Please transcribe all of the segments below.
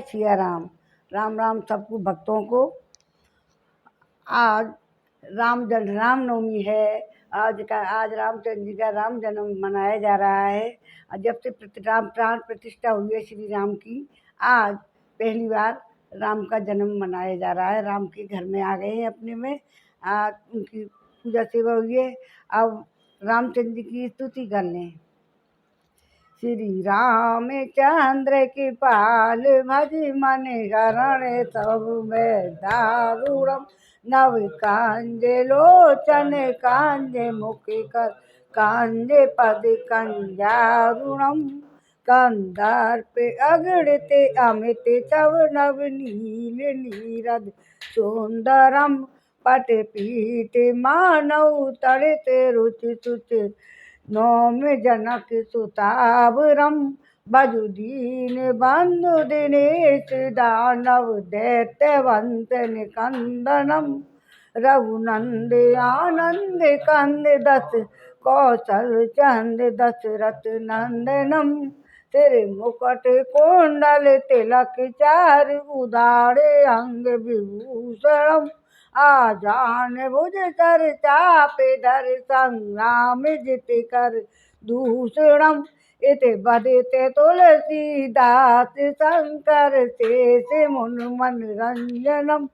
सिया राम। राम राम सबको भक्तों को। आज रामनवमी है। आज रामचंद्र जी का राम जन्म मनाया जा रहा है। और जब से राम प्राण प्रतिष्ठा हुई है श्री राम की, आज पहली बार राम का जन्म मनाया जा रहा है। राम के घर में आ गए हैं अपने में। आज उनकी पूजा सेवा हुई है। अब रामचंद्र जी की स्तुति कर लें। श्री रामचंद्र की पाल भज मन हरण सब में दारुणम। नव कांजे लोचन कांजे मुख कर कांजे पद कंजारुणम। कंदर्प अगड़ते अमित तव नव नील नीरद सुंदरम। पट पीठ मानव तड़ते रुचि सुचि नौम जनक सुतावरम। बजु दीन बंधु दिनेश दानव दैत्यवंत निकंदनम। रघुनंद आनंद कंद दस कौशल चंद दशरथ नंदनम। तेरे मुकुट कुंडल तिलक चार उदारे अंग विभूषणम। आजान भुज कर चापे धर संग्राम जित कर दूषणम। इत बदित तुलसीदास शंकर शेष मुन मनरंजनम।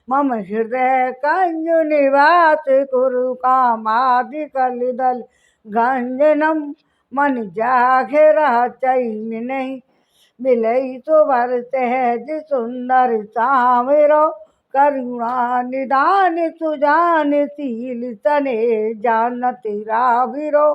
मम हृदय कंज निवास कुरु कामादि कलिदल गंजनम। मन जागे चई नहीं मिलई सुवर सहज सुंदर सावरो। करुणा निदान सुजान शील तने जानत राविरो।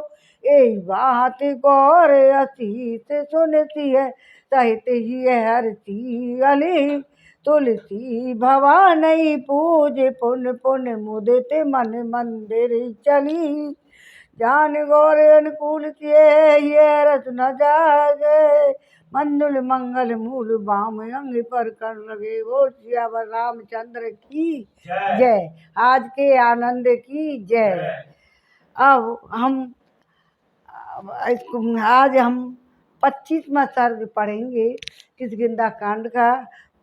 ए बात गौर असीस सुनती है सहित ही हरती अली। तुलसी भवानी पूज पुन पुन मुदित मन मंदिर चली। जान गौर अनुकूल किए ये रस न जागे। मंजुल मंगल मूल बाम अंग पर कर लगे। बोल सियावर रामचंद्र की जय। आज के आनंद की जय। अब हम आज हम 25वां सर्ग पढ़ेंगे किष्किंधा कांड का।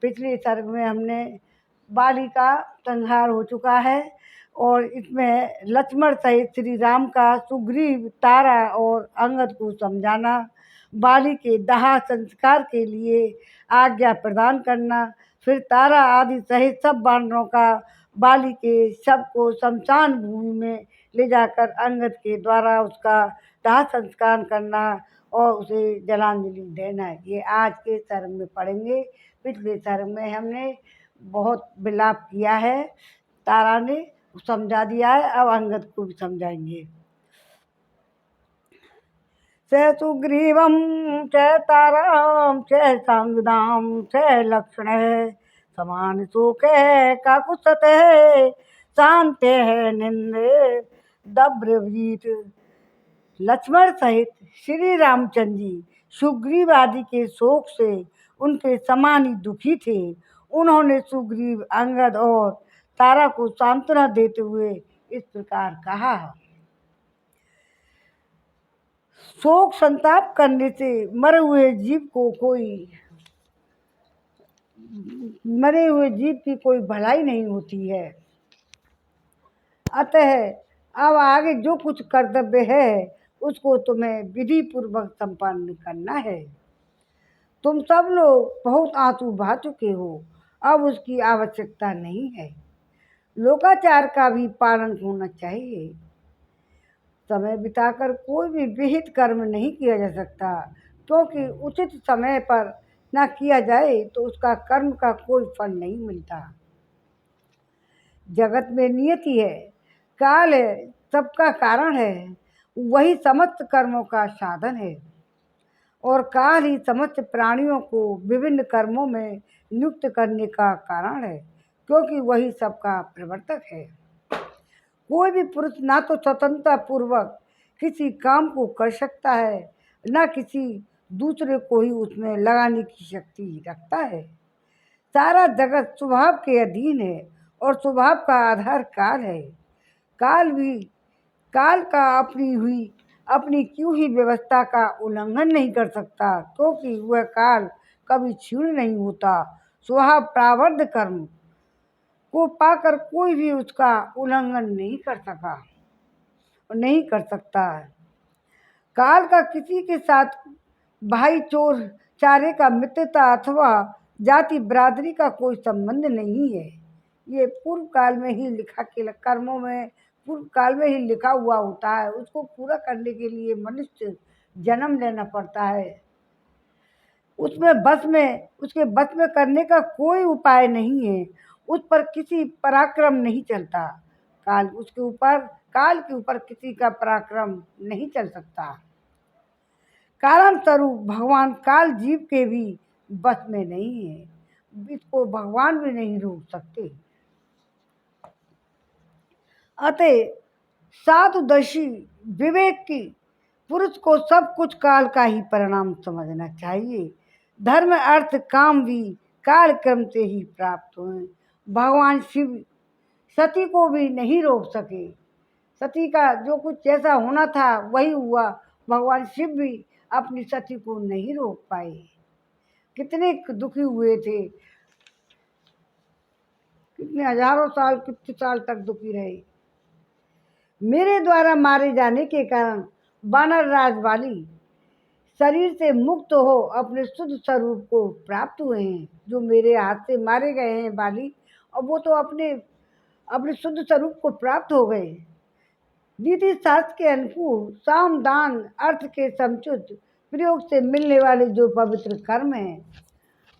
पिछले सर्ग में हमने बाली का संहार हो चुका है और इसमें लक्ष्मण सहित श्री राम का सुग्रीव, तारा और अंगद को समझाना, बाली के दाह संस्कार के लिए आज्ञा प्रदान करना, फिर तारा आदि सहित सब वानरों का बाली के शव को शमशान भूमि में ले जाकर अंगद के द्वारा उसका दाह संस्कार करना और उसे जलांजलि देना। ये आज के सर्ग में पढ़ेंगे। पिछले सर्ग में हमने बहुत विलाप किया है, तारा ने समझा दिया है, अब अंगद को भी समझाएंगे। स सुग्रीवम च ताराम च संगदाम च लक्ष्मण समान शोक काकुत्सत शांत निंद दब्रवीत। लक्ष्मण सहित श्री रामचंद्र जी सुग्रीव आदि के शोक से उनके समान ही दुखी थे। उन्होंने सुग्रीव, अंगद और तारा को सांत्वना देते हुए इस प्रकार कहा। शोक संताप करने से मरे हुए जीव की कोई भलाई नहीं होती है। अतः अब आगे जो कुछ कर्तव्य है उसको तुम्हें विधि पूर्वक संपन्न करना है। तुम सब लोग बहुत आंसू बहा चुके हो, अब उसकी आवश्यकता नहीं है। लोकाचार का भी पालन होना चाहिए। समय बिताकर कोई भी विहित कर्म नहीं किया जा सकता, क्योंकि उचित समय पर न किया जाए तो उसका कर्म का कोई फल नहीं मिलता। जगत में नियति है, काल है, सबका कारण है, वही समस्त कर्मों का साधन है और काल ही समस्त प्राणियों को विभिन्न कर्मों में नियुक्त करने का कारण है, क्योंकि वही सबका प्रवर्तक है। कोई भी पुरुष ना तो स्वतंत्रता पूर्वक किसी काम को कर सकता है, न किसी दूसरे को ही उसमें लगाने की शक्ति रखता है। सारा जगत स्वभाव के अधीन है और स्वभाव का आधार काल है। काल का अपनी क्यों ही व्यवस्था का उल्लंघन नहीं कर सकता, क्योंकि वह काल कभी क्षीण नहीं होता। स्वभाव प्रारब्ध कर्म को पाकर कोई भी उसका उल्लंघन नहीं कर सका और नहीं कर सकता। काल का किसी के साथ भाई चोर चारे का मित्रता अथवा जाति बरादरी का कोई संबंध नहीं है। ये पूर्व काल में ही लिखा के कर्मों में पूर्व काल में ही लिखा हुआ होता है। उसको पूरा करने के लिए मनुष्य जन्म लेना पड़ता है। उसके बस में करने का कोई उपाय नहीं है। उस पर किसी पराक्रम नहीं चलता। काल के ऊपर किसी का पराक्रम नहीं चल सकता। कारण स्वरूप भगवान काल जीव के भी बस में नहीं है। इसको भगवान भी नहीं रोक सकते। अतः साधुदर्शी विवेकी पुरुष को सब कुछ काल का ही परिणाम समझना चाहिए। धर्म अर्थ काम भी काल क्रम से ही प्राप्त हुए। भगवान शिव सती को भी नहीं रोक सके। सती का जो कुछ जैसा होना था वही हुआ। भगवान शिव भी अपनी सती को नहीं रोक पाए। कितने दुखी हुए थे, कितने हजारों साल कितने साल तक दुखी रहे। मेरे द्वारा मारे जाने के कारण वानर राज वाली शरीर से मुक्त हो अपने शुद्ध स्वरूप को प्राप्त हुए हैं। जो मेरे हाथ से मारे गए हैं बाली, और वो तो अपने शुद्ध स्वरूप को प्राप्त हो गए। नीति शास्त्र के अनुकूल साम दान अर्थ के समुचित प्रयोग से मिलने वाले जो पवित्र कर्म हैं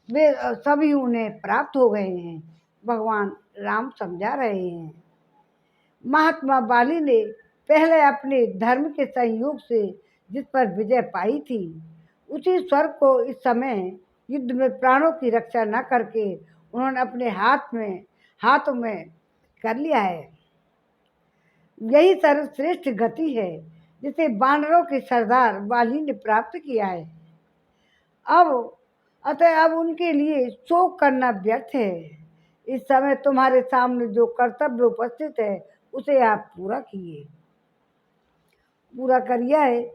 वे सभी उन्हें प्राप्त हो गए हैं। भगवान राम समझा रहे हैं। महात्मा बाली ने पहले अपने धर्म के संयोग से जिस पर विजय पाई थी, उसी स्वर्ग को इस समय युद्ध में प्राणों की रक्षा न करके उन्होंने अपने हाथों में कर लिया है। यही सर्वश्रेष्ठ गति है जिसे वानरों के सरदार बाली ने प्राप्त किया है। अब उनके लिए शोक करना व्यर्थ है। इस समय तुम्हारे सामने जो कर्तव्य उपस्थित है उसे आप पूरा करिए है।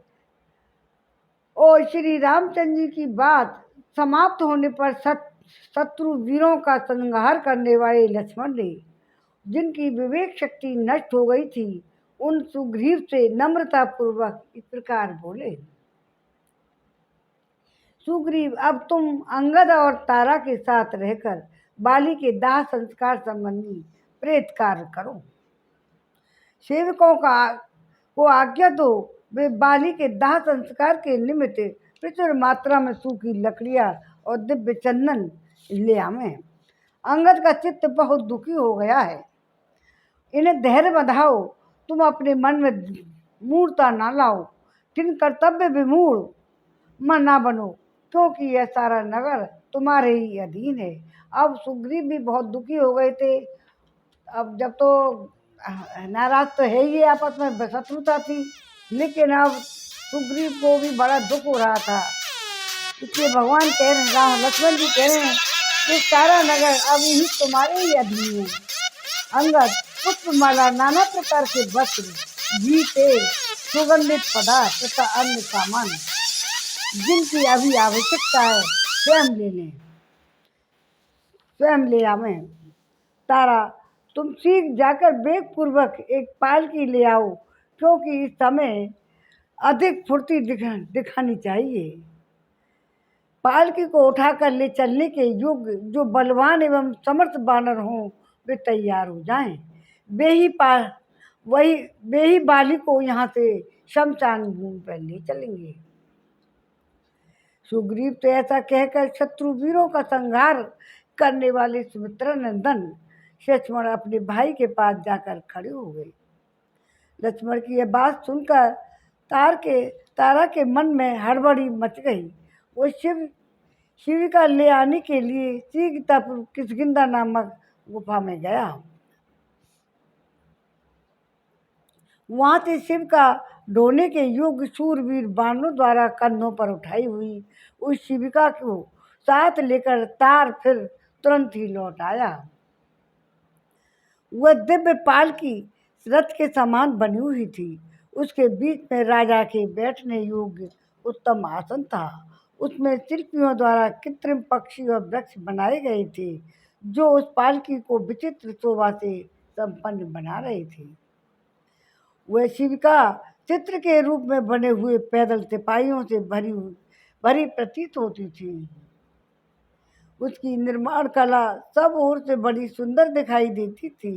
और श्री रामचंद्र जी की बात समाप्त होने पर शत्रु वीरों का संहार करने वाले लक्ष्मण ने, जिनकी विवेक शक्ति नष्ट हो गई थी, उन सुग्रीव से नम्रता पूर्वक इस प्रकार बोले। सुग्रीव, अब तुम अंगद और तारा के साथ रहकर बाली के दाह संस्कार संबंधी प्रेत कार्य करो। सेवकों को आज्ञा दो, वे बाली के दाह संस्कार के निमित्त प्रचुर मात्रा में सूखी लकड़ियां और दिव्य चंदन ले आवें। अंगद का चित्त बहुत दुखी हो गया है। इन्हें धैर्य बंधाओ। तुम अपने मन में मूढ़ता ना लाओ। किन कर्तव्य विमूढ़ मन ना बनो, क्योंकि यह सारा नगर तुम्हारे ही अधीन है। अब सुग्रीव भी बहुत दुखी हो गए थे। अब जब तो नाराज तो है ही, आपस में शत्रुता थी, लेकिन अब सुग्रीव को भी बड़ा दुख हो रहा था। इसलिए भगवान कह रहे हैं, लक्ष्मण जी कह रहे हैं कि सारा नगर अब यही तुम्हारे ही अधीन है। अंगद, पुष्पमाला, नाना प्रकार के वस्त्र, घी, तेल, सुगंधित पदार्थ तथा अन्य सामान जिनकी अभी आवश्यकता है स्वयं ले आवें। तारा, तुम शीघ्र जाकर वेग पूर्वक एक पालकी ले आओ, क्योंकि इस समय अधिक फुर्ती दिखानी चाहिए। पालकी को उठाकर ले चलने के योग्य जो बलवान एवं समर्थ बानर हों वे तैयार हो जाएं। वे ही बाली को यहाँ से शमशान भूमि पर ले चलेंगे। सुग्रीव तो ऐसा कहकर शत्रु वीरों का संहार करने वाले सुमित्रा नंदन लक्ष्मण अपने भाई के पास जाकर खड़े हो गए। लक्ष्मण की यह बात सुनकर तारा के मन में हड़बड़ी मच गई। वो शिविका ले आने के लिए शीघ्रतापूर्वक किष्किंधा नामक गुफा में गया। वहां से शिव का ढोने के योग्य शूरवीर बाणों द्वारा कंधों पर उठाई हुई उस शिविका को साथ लेकर तार फिर तुरंत ही लौट आया। वह दिव्य पालकी रथ के समान बनी हुई थी। उसके बीच में राजा के बैठने योग्य उत्तम आसन था। उसमें शिल्पियों द्वारा कृत्रिम पक्षी और वृक्ष बनाए गए थे, जो उस पालकी को विचित्र शोभा से संपन्न बना रहे थे। वह शिविका चित्र के रूप में बने हुए पैदल सिपाहियों से भरी प्रतीत होती थी। उसकी निर्माण कला सब ओर से बड़ी सुंदर दिखाई देती थी।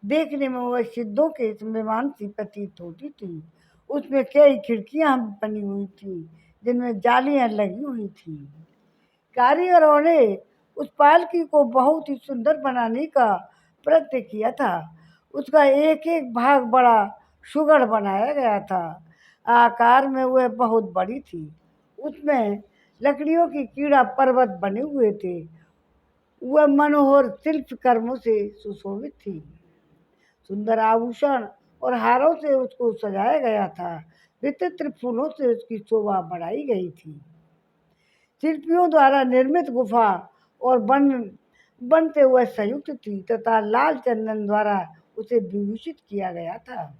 देखने में वह सिद्धों के विमान सी प्रतीत होती थी। उसमें कई खिड़कियां बनी हुई थी, जिनमें जालियां लगी हुई थी। कारीगरों ने उस पालकी को बहुत ही सुंदर बनाने का प्रयत्न किया था। उसका एक एक भाग बड़ा सुगढ़ बनाया गया था। आकार में वह बहुत बड़ी थी। उसमें लकड़ियों की कीड़ा पर्वत बने हुए थे। वह मनोहर शिल्प कर्मों से सुशोभित थी। सुंदर आभूषण और हारों से उसको सजाया गया था। विचित्र फूलों से उसकी शोभा बढ़ाई गई थी। शिल्पियों द्वारा निर्मित गुफा और बन से वह संयुक्त थी तथा लाल चंदन द्वारा उसे विभूषित किया गया था।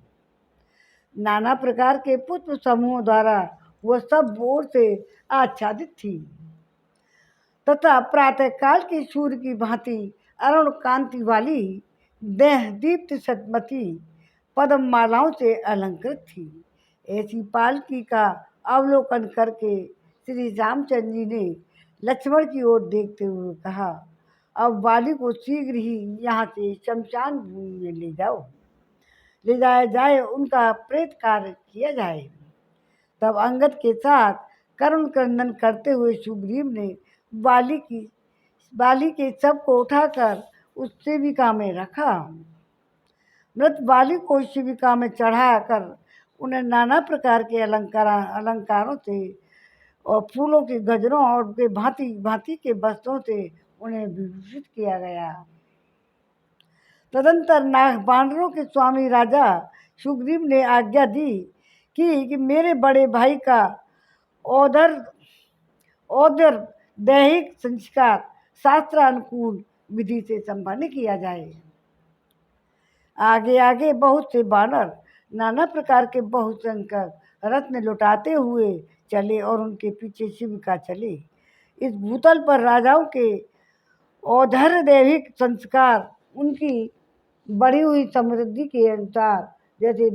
नाना प्रकार के पुष्प समूहों द्वारा वह सब ओर से आच्छादित थी तथा प्रातः काल के सूर्य की भांति अरुण कांति वाली देह दीप्त सतमती पद्म मालाओं से अलंकृत थी। ऐसी पालकी का अवलोकन करके श्री रामचंद्र जी ने लक्ष्मण की ओर देखते हुए कहा, अब बाली को शीघ्र ही यहाँ से शमशान भूमि में ले जाया जाए, उनका प्रेत कार्य किया जाए। तब अंगद के साथ करुण क्रंदन करते हुए सुग्रीव ने बाली के शव को उठाकर उस शिविका में रखा। मृत बाली को शिविका में चढ़ाकर उन्हें नाना प्रकार के अलंकारों से और फूलों के गजरों और भांति भांति के वस्त्रों से उन्हें विभूषित किया गया। तदंतर बानरों के स्वामी राजा सुग्रीव ने आज्ञा दी कि मेरे बड़े भाई का औदर दैहिक संस्कार शास्त्रानुकूल विधि से संपन्न किया जाए। आगे आगे बहुत से बानर नाना प्रकार के बहुसंख्यक रत्न लुटाते हुए चले और उनके पीछे शिविका चले। इस भूतल पर राजाओं के औधर दैहिक संस्कार उनकी बढ़ी हुई समृद्धि के अनुसार जैसे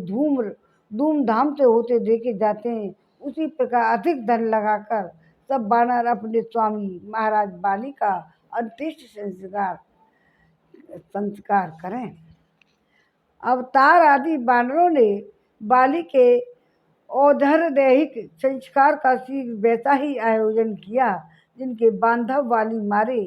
धूमधाम से होते देखे जाते हैं, उसी प्रकार अधिक धन लगाकर सब बानर अपने स्वामी महाराज बाली का अंत्येष्टि संस्कार करें। अवतार आदि बानरों ने बाली के औधर दैहिक संस्कार का शीघ्र वैसा ही आयोजन किया। जिनके बांधव वाली मारे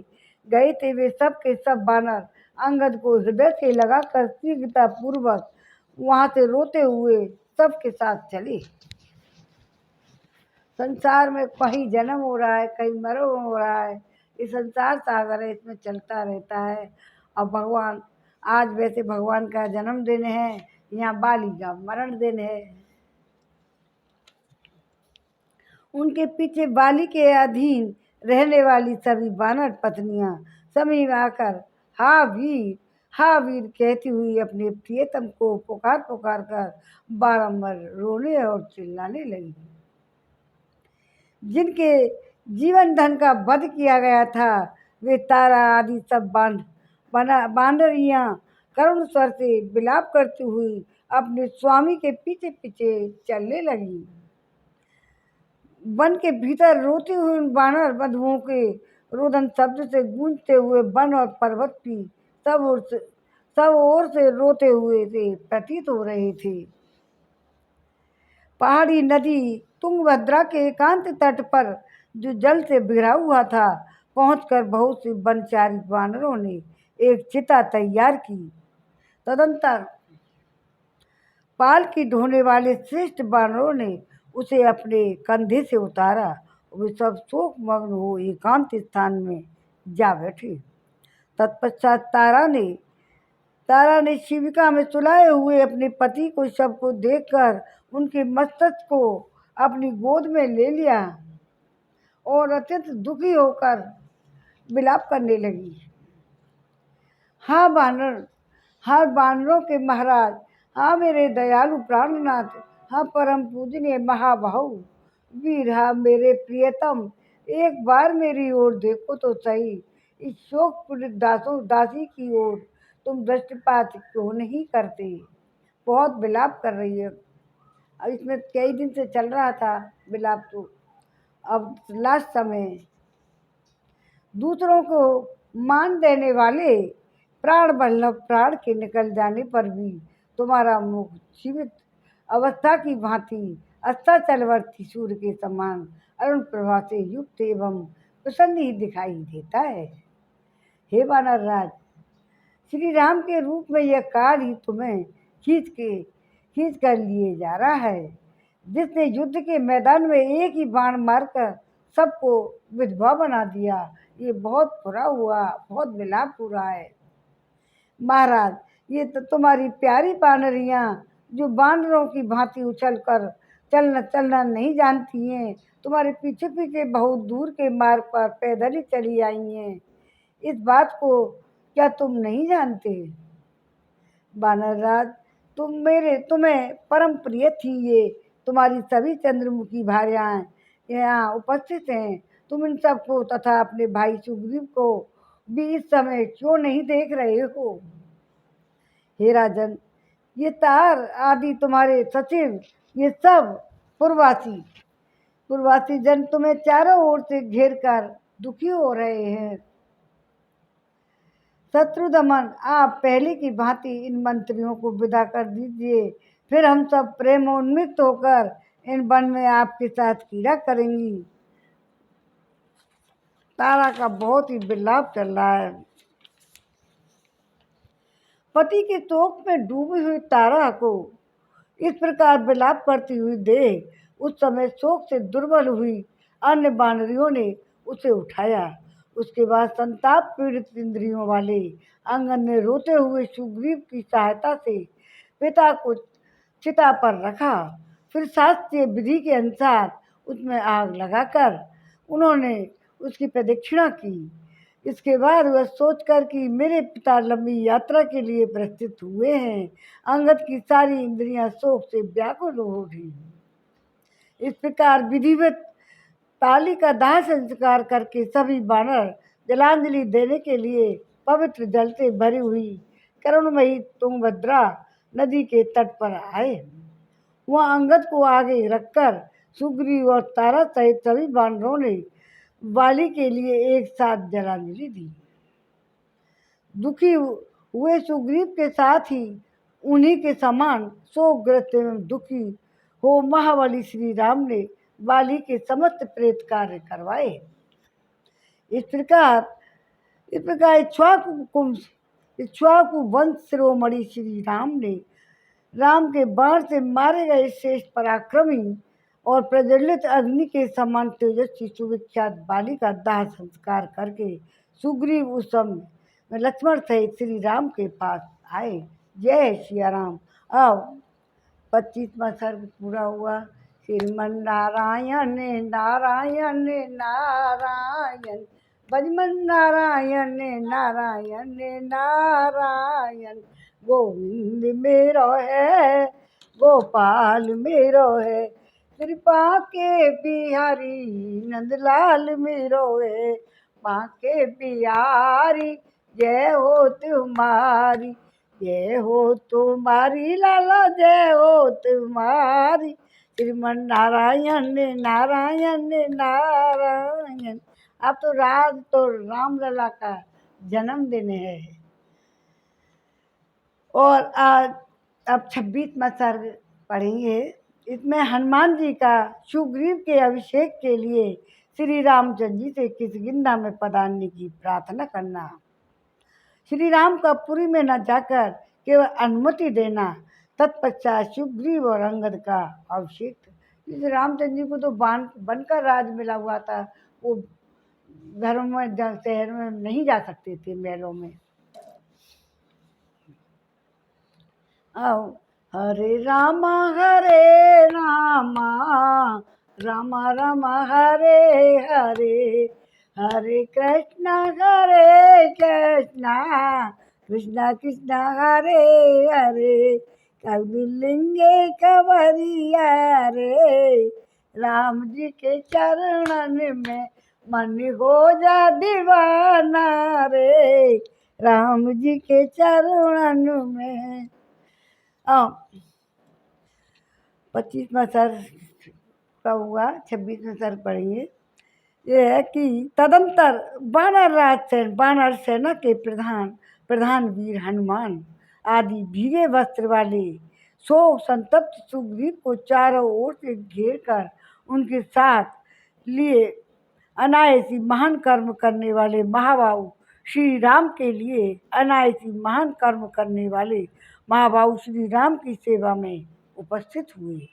गए थे, वे सब के सब बानर अंगद को हृदय से लगाकर शीघ्रता पूर्वक वहां से रोते हुए सबके साथ चले। संसार में कहीं जन्म हो रहा है, कहीं मरण हो रहा है। ये संसार सागर है, इसमें चलता रहता है। और भगवान आज वैसे भगवान का जन्मदिन है, यहाँ बाली का मरण दिन है। उनके पीछे बाली के अधीन रहने वाली सभी बानर पत्नियां समीप आकर हा वीर कहती हुई अपने प्रियतम को पुकार कर बारंबार रोने और चिल्लाने लगी। जिनके जीवन धन का वध किया गया था, वे तारा आदि सब बानरियां करुण स्वर से विलाप करती हुई अपने स्वामी के पीछे पीछे चलने लगी। वन के भीतर रोती हुई उन बानर बंधुओं के रोदन शब्द से गूंजते हुए वन और पर्वत भी सब ओर से रोते हुए से प्रतीत हो रहे थे। पहाड़ी नदी तुंगभद्रा के एकांत तट पर जो जल से घिरा हुआ था, पहुंचकर बहुत से वनचारी बानरों ने एक चिता तैयार की। तदंतर पाल की ढोने वाले श्रेष्ठ बानरों ने उसे अपने कंधे से उतारा। वे सब शोक मग्न हो एकांत स्थान में जा बैठे। तत्पश्चात तारा ने शिविका में सुलाए हुए अपने पति को शव को देखकर उनके मस्तक को अपनी गोद में ले लिया और अत्यंत दुखी होकर विलाप करने लगी। हाँ बानरों के महाराज, हाँ मेरे दयालु प्राणनाथ, हाँ परम पूजनीय महाबाहु वीर, हाँ मेरे प्रियतम, एक बार मेरी ओर देखो तो सही, इस शोक पीड़ित दासी की ओर तुम दृष्टिपात क्यों नहीं करते? बहुत विलाप कर रही है। अब इसमें कई दिन से चल रहा था विलाप, तो अब लास्ट समय। दूसरों को मान देने वाले प्राण वल्लभ प्राण के निकल जाने पर भी तुम्हारा मुख जीवित अवस्था की भांति अस्ताचलवर्ती सूर्य के समान अरुण प्रभा से युक्त एवं प्रसन्न ही दिखाई देता है। हे वानर राज, श्री राम के रूप में यह काल ही तुम्हें खींच कर लिए जा रहा है, जिसने युद्ध के मैदान में एक ही बाण मारकर सबको विधवा बना दिया। ये बहुत बुरा हुआ, बहुत विलाप हो रहा है। महाराज, ये तो तुम्हारी प्यारी बानरियां जो बानरों की भांति उछल कर चलना नहीं जानती हैं, तुम्हारे पीछे पीछे बहुत दूर के मार्ग पर पैदल ही चली आई हैं। इस बात को क्या तुम नहीं जानते? बानरराज, तुम्हें परम प्रिय थी ये तुम्हारी सभी चंद्रमुखी भार्याएं यहाँ उपस्थित हैं। तुम इन सबको तथा अपने भाई सुग्रीव को भी इस समय क्यों नहीं देख रहे हो? हे राजन, ये तार आदि तुम्हारे सचिव, ये सब पूर्ववासी पूर्ववासी जन तुम्हें चारों ओर से घेर कर दुखी हो रहे हैं। शत्रुदमन, आप पहले की भांति इन मंत्रियों को विदा कर दीजिए, फिर हम सब प्रेमोन्मुक्त होकर इन वन में आपके साथ क्रीड़ा करेंगी। तारा का बहुत ही विलाप चल रहा है। पति के शोक में डूबी हुई तारा को इस प्रकार विलाप करती हुई देख उस समय शोक से दुर्बल हुई अन्य बानरियों ने उसे उठाया। उसके बाद संताप पीड़ित इंद्रियों वाले अंगद ने रोते हुए सुग्रीव की सहायता से पिता को चिता पर रखा। फिर शास्त्रीय विधि के अनुसार उसमें आग लगाकर उन्होंने उसकी प्रदक्षिणा की। इसके बाद वह सोचकर कि मेरे पिता लंबी यात्रा के लिए प्रस्थित हुए हैं, अंगद की सारी इंद्रियां शोक से व्याकुल हो उठी। इस प्रकार विधिवत ताली का दाह संस्कार करके सभी बानर जलांजलि देने के लिए पवित्र जल से भरी हुई करुणमयी तुंगभद्रा नदी के तट पर आए। वहाँ अंगद को आगे रखकर सुग्रीव और तारा सहित सभी बानरों ने वाली के लिए एक साथ जलांजलि दी। दुखी हुए सुग्रीव के साथ ही उन्हीं के समान शोकग्रस्त एवं दुखी हो महाबली श्री राम ने वाली के समस्त प्रेत कार्य करवाए। इस प्रकार इक्ष्वाकु वंश शिरोमणि श्री राम ने राम के बाण से मारे गए श्रेष्ठ पराक्रमी और प्रज्वलित अग्नि के समान तेजस्वी सुविख्यात बाली का दाह संस्कार करके सुग्रीव उस समय में लक्ष्मण सहित श्री राम के पास आए। जय सिया राम। अब 25वां सर्ग पूरा हुआ। श्रीमन नारायण नारायण नारायण, भजमन नारायण नारायण नारायण, गोविंद मेरो है गोपाल मेरो है, कृपा के बिहारी नंदलाल मेरो है, बांके बिहारी जय हो तुम्हारी, जय हो तुम्हारी लाला जय हो तुम्हारी, श्रीमन नारायण नारायण नारायण। अब तो रामलला का जन्मदिन है। और आज अब 26वां सर्ग पढ़ेंगे। इसमें हनुमान जी का सुग्रीव के अभिषेक के लिए श्री रामचंद्र जी से किष्किंधा में पधारने की प्रार्थना करना। श्री राम का पुरी में न जाकर केवल अनुमति देना। तत्पश्चात सुग्रीव और अंगद का अभिषेक। श्री रामचंद्र जी को तो बनकर राज मिला हुआ था, वो घरों में शहर में नहीं जा सकते थे, महलों में। आओ हरे रामा रामा रामा हरे हरे, हरे कृष्णा कृष्णा कृष्णा हरे हरे, कविलिंगे कवरिया रे, राम जी के चरणन में मन हो जा दीवाना रे राम जी के चरणन में। 25वां सर का हुआ, 26वां सर पढ़ेंगे। ये है कि तदंतर बानर सेना के प्रधान वीर हनुमान आदि भीगे वस्त्र वाले शोक संतप्त सुग्रीव को चारों ओर से घेर कर उनके साथ लिए अनायासी महान कर्म करने वाले महाबाहु श्री राम के लिए अनायासी महान कर्म करने वाले महाबाहु श्री राम की सेवा में उपस्थित हुए।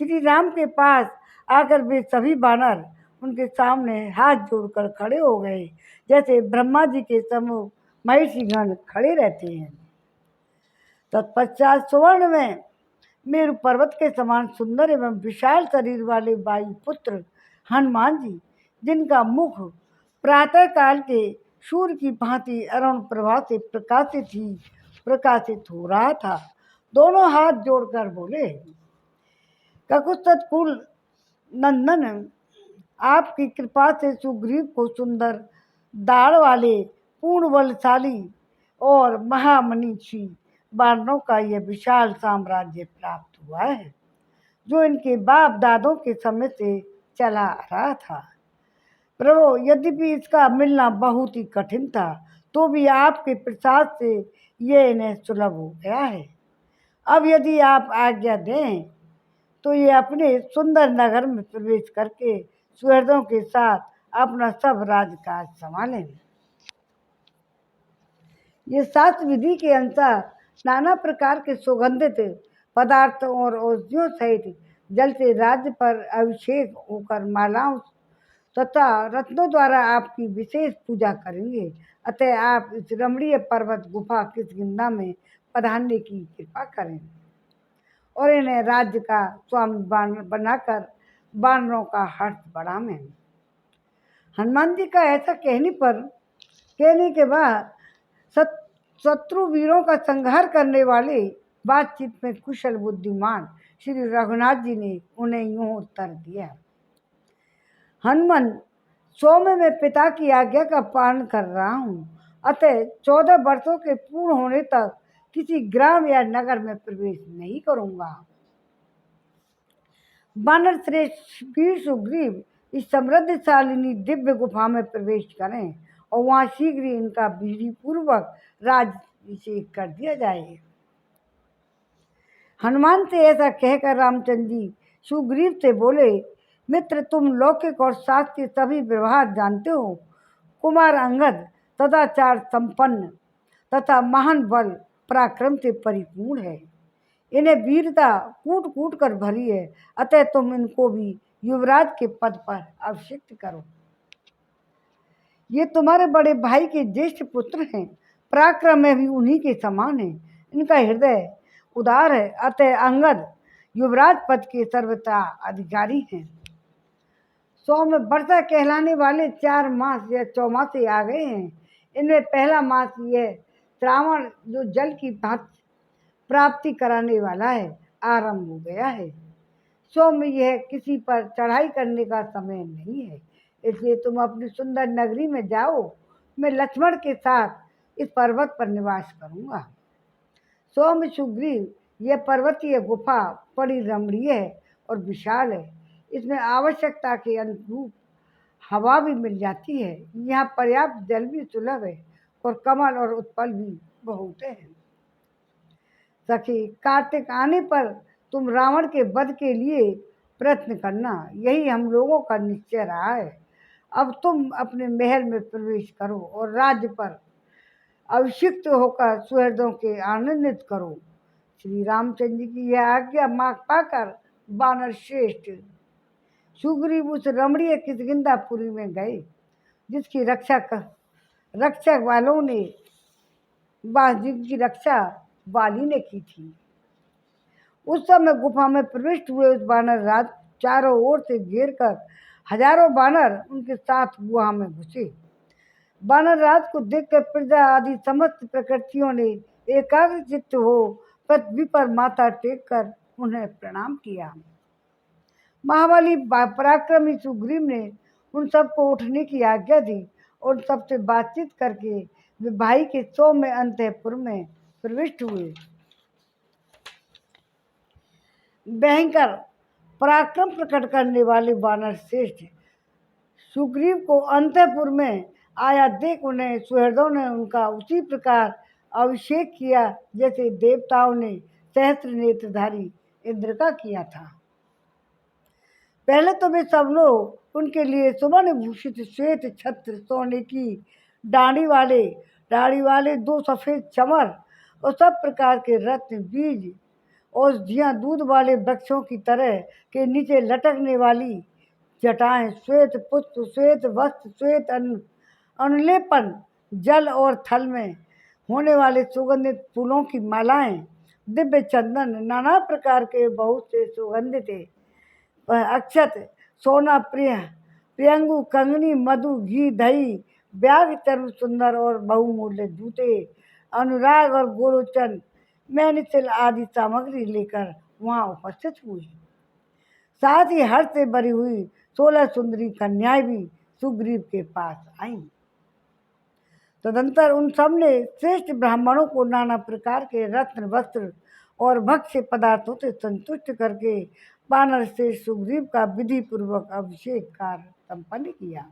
श्री राम के पास आकर वे सभी बानर उनके सामने हाथ जोड़कर खड़े हो गए, जैसे ब्रह्मा जी के सम्मुख महिषीगण खड़े रहते हैं। तत्पश्चात सुवर्ण में मेरु पर्वत के समान सुंदर एवं विशाल शरीर वाले वायुपुत्र हनुमान जी, जिनका मुख प्रातः काल के सूर्य की भांति अरुण प्रभा से प्रकाशित हो रहा था, दोनों हाथ जोड़कर बोले, ककुत्सत कुल नंदन, आपकी कृपा से सुग्रीव को सुंदर दाढ़ वाले पूर्ण बलशाली और महामनीषी बानरों का यह विशाल साम्राज्य प्राप्त हुआ है, जो इनके बाप दादों के समय से चला आ रहा था। प्रभु, यद्यपि इसका मिलना बहुत ही कठिन था, तो भी आपके प्रसाद से ये इन्हें सुलभ हो गया है। अब यदि आप आज्ञा दें तो ये अपने सुंदर नगर में प्रवेश करके सुहृदों के साथ अपना सब राजकाज संभालें। ये शास्त्र विधि के अनुसार नाना प्रकार के सुगंधित पदार्थों और औषधियों सहित जल से राज्य पर अभिषेक होकर मालाओं तथा रत्नों द्वारा आपकी विशेष पूजा करेंगे। अतः आप इस रमणीय पर्वत गुफा किष्किंधा में पधारने की कृपा करें और इन्हें राज्य का स्वामी बनाकर बानरों का हर्ष बढ़ावें। हनुमान जी का ऐसा कहने के बाद शत्रु वीरों का संहार करने वाले बातचीत में कुशल बुद्धिमान श्री रघुनाथ जी ने उन्हें यूं उत्तर दिया, हनुमान, सौम्य में पिता की आज्ञा का पालन कर रहा हूँ, अतः 14 वर्षों के पूर्ण होने तक किसी ग्राम या नगर में प्रवेश नहीं करूंगा। बानर श्रेष्ठ वीर सुग्रीव इस समृद्धशालिनी दिव्य गुफा में प्रवेश करें और वहां शीघ्र ही इनका विधि पूर्वक राज्याभिषेक कर दिया जाए। हनुमान से ऐसा कहकर रामचंद्र जी सुग्रीव से बोले, मित्र, तुम लौकिक और शास्त्रीय सभी व्यवहार जानते हो। कुमार अंगद सदाचार संपन्न तथा महान बल पराक्रम से परिपूर्ण है, इन्हें वीरता कूट कूट कर भरी है, अतः तुम इनको भी युवराज के पद पर अभिषिक्त करो। ये तुम्हारे बड़े भाई के ज्येष्ठ पुत्र हैं, पराक्रम में भी उन्हीं के समान है, इनका हृदय उदार है, अतः अंगद युवराज पद के सर्वथा अधिकारी हैं। 100 में वर्षा कहलाने वाले 4 मास या चौमासे आ गए हैं। इनमें पहला मास यह श्रावण, जो जल की प्राप्ति कराने वाला है, आरंभ हो गया है। 100 में यह किसी पर चढ़ाई करने का समय नहीं है, इसलिए तुम अपनी सुंदर नगरी में जाओ। मैं लक्ष्मण के साथ इस पर्वत पर निवास करूंगा। 100 में सुग्रीव, यह पर्वतीय गुफा बड़ी रमणीय है और विशाल है, इसमें आवश्यकता के अनुरूप हवा भी मिल जाती है। यहाँ पर्याप्त जल भी सुलभ है और कमल और उत्पल भी बहुत है। सखी, कार्तिक आने पर तुम रावण के वध के लिए प्रयत्न करना, यही हम लोगों का निश्चय रहा है। अब तुम अपने महल में प्रवेश करो और राज्य पर अभिषिक्त होकर सुहृदों के आनंदित करो। श्री रामचंद्र जी की यह आज्ञा मांग पाकर बानर श्रेष्ठ सुग्रीव उस रमणीय किष्किंधापुरी में गए, जिसकी रक्षा वाली ने की थी। उस समय गुफा में प्रविष्ट हुए उस बानर राज चारों ओर से घेर कर हजारों बानर उनके साथ गुहा में घुसे। बानर राज को देखकर प्रजा आदि समस्त प्रकृतियों ने एकाग्र चित्त हो पृथ्वी पर माथा टेक कर उन्हें प्रणाम किया। महाबली पराक्रमी सुग्रीव ने उन सबको उठने की आज्ञा दी और सबसे बातचीत करके वे भाई के सौम्य अंतःपुर में प्रविष्ट हुए। भयंकर पराक्रम प्रकट करने वाले वानर श्रेष्ठ सुग्रीव को अंतःपुर में आया देख उन्हें सुहृदों ने उनका उसी प्रकार अभिषेक किया जैसे देवताओं ने सहस्त्र नेत्रधारी इंद्र का किया था। पहले तो वे सब लोग उनके लिए सुवर्ण भूषित श्वेत छत्र, सोने की दाढ़ी वाले 2 सफेद चमर और सब प्रकार के रत्न, बीज, औषधियाँ, दूध वाले वृक्षों की तरह के नीचे लटकने वाली जटाएं, श्वेत पुष्प, श्वेत वस्त्र, श्वेत अनुलेपन, जल और थल में होने वाले सुगंधित फूलों की मालाएं, दिव्य चंदन, नाना प्रकार के बहुत से सुगंधित अक्षत, सोना, प्रियंगु, कंगनी, मधु, घी, दही, ब्याग, चर्म, सुंदर और बहुमूल्य जूते, अनुराग और गोलोचन, मैनिसिल आदि सामग्री लेकर वहां उपस्थित हुई। साथ ही हर से भरी हुई 16 सुंदरी कन्याएं भी सुग्रीव के पास आईं। तदंतर उन सब ने श्रेष्ठ ब्राह्मणों को नाना प्रकार के रत्न, वस्त्र और भक्ष्य पदार्थों से संतुष्ट करके वानर श्रेष्ठ सुग्रीव का विधि पूर्वक अभिषेक कार्य संपन्न किया।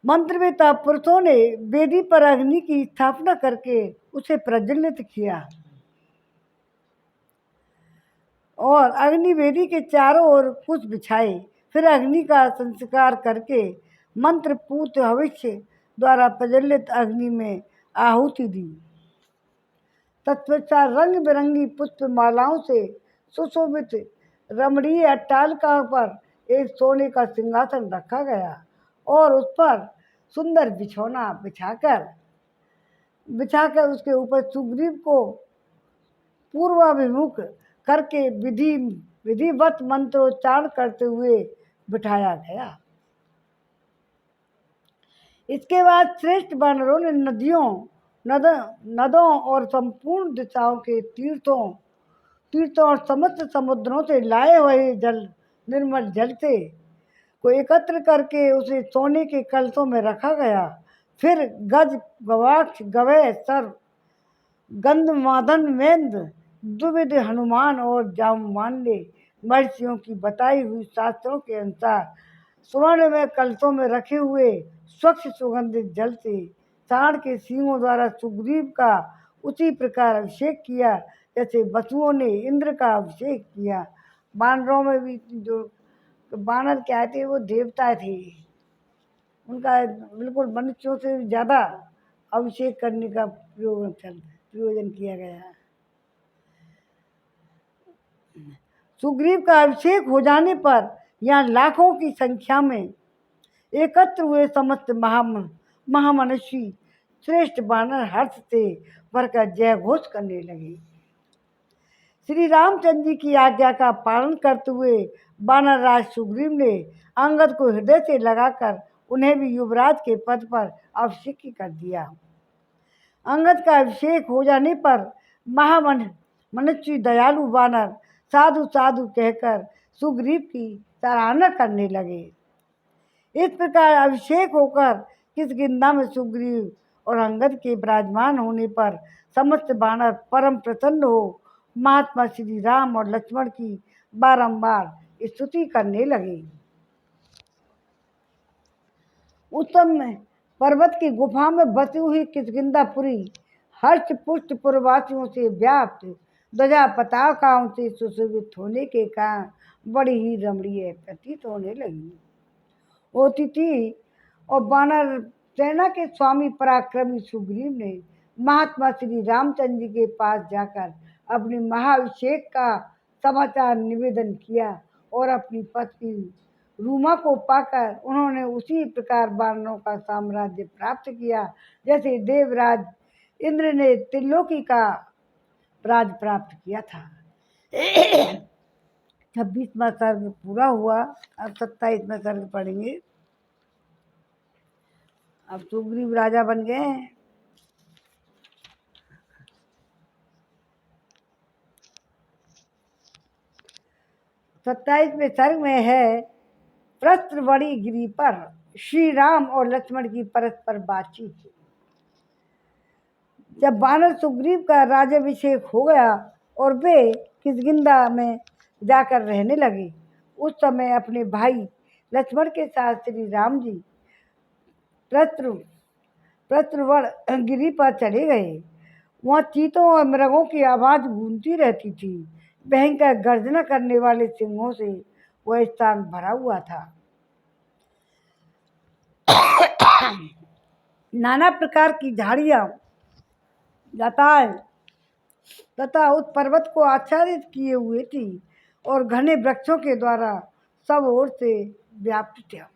मंत्रवेता पुरुषों ने वेदी पर अग्नि की स्थापना करके उसे प्रज्वलित किया और अग्नि वेदी के चारों ओर कुछ बिछाए। फिर अग्नि का संस्कार करके मंत्र पूत भविष्य द्वारा प्रज्वलित अग्नि में आहुति दी। तत्पश्चात रंग बिरंगी पुष्प मालाओं से सुशोभित रमणीय अट्टालिका पर एक सोने का सिंहासन रखा गया और उस पर सुंदर बिछौना बिछाकर उसके ऊपर सुग्रीव को पूर्वाभिमुख करके विधिवत मंत्रोच्चारण करते हुए बिठाया गया। इसके बाद श्रेष्ठ वानरों ने नदों और संपूर्ण दिशाओं के तीर्थों और समस्त समुद्रों से लाए हुए निर्मल जल से को एकत्र करके उसे सोने के कलशों में रखा गया। फिर गज, गवाक्ष, गवय, सर्व, गंधमादन, वेद, द्विविध, हनुमान और जामवान्य महर्षियों की बताई हुई शास्त्रों के अनुसार स्वर्ण में कलशों में रखे हुए स्वच्छ सुगंधित जल से सांड के सींगों द्वारा सुग्रीव का उसी प्रकार अभिषेक किया जैसे वसुओं ने इंद्र का अभिषेक किया। वानरों में भी जो वानर क्या थे वो देवता थे, उनका बिल्कुल मनुष्यों से ज़्यादा अभिषेक करने का प्रयोजन किया गया। सुग्रीव का अभिषेक हो जाने पर यहाँ लाखों की संख्या में एकत्र हुए समस्त महामनुष्य श्रेष्ठ वानर हर्ष से भरकर जय घोष करने लगे। श्री रामचंद्र जी की आज्ञा का पालन करते हुए वानर राज सुग्रीव ने अंगद को हृदय से लगाकर उन्हें भी युवराज के पद पर अभिषेक कर दिया। अंगद का अभिषेक हो जाने पर मनुष्य दयालु वानर साधु साधु कहकर सुग्रीव की सराहना करने लगे। इस प्रकार अभिषेक होकर किष्किंधा में सुग्रीव और अंगद के विराजमान होने पर समस्त वानर परम प्रसन्न हो महात्मा श्री राम और लक्ष्मण की बारंबार स्तुति करने लगे। उस समय पर्वत की गुफा में बसी हुई किष्किंधापुरी हर्ष पुष्ट पुरवासियों से व्याप्त ध्वजा पताकाओं से सुशोभित होने के कारण बड़ी ही रमणीय प्रतीत होने लगी होती थी और वानर सेना के स्वामी पराक्रमी सुग्रीव ने महात्मा श्री रामचंद्र जी के पास जाकर अपने महाभिषेक का समाचार निवेदन किया और अपनी पत्नी रूमा को पाकर उन्होंने उसी प्रकार वानरों का साम्राज्य प्राप्त किया जैसे देवराज इंद्र ने त्रिलोकी का राज प्राप्त किया था। 26वां सर्ग पूरा हुआ। अब 27वां सर्ग पढ़ेंगे। अब सुग्रीव राजा बन गए। 27वें सर्ग में है प्रस्त्रवड़ी गिरी पर श्री राम और लक्ष्मण की परस्पर बातचीत। जब वानर सुग्रीव का राज्याभिषेक हो गया और वे किष्किंधा में जाकर रहने लगे, उस समय अपने भाई लक्ष्मण के साथ श्री राम जी प्रस्त्रवड़ गिरी पर चले गए। वहाँ चीतों और मृगों की आवाज़ गूंजती रहती थी। भयंकर गर्जना करने वाले सिंहों से वह स्थान भरा हुआ था। नाना प्रकार की झाड़ियाँ, लताएं तथा उस पर्वत को आच्छादित किए हुए थी और घने वृक्षों के द्वारा सब ओर से व्याप्त था।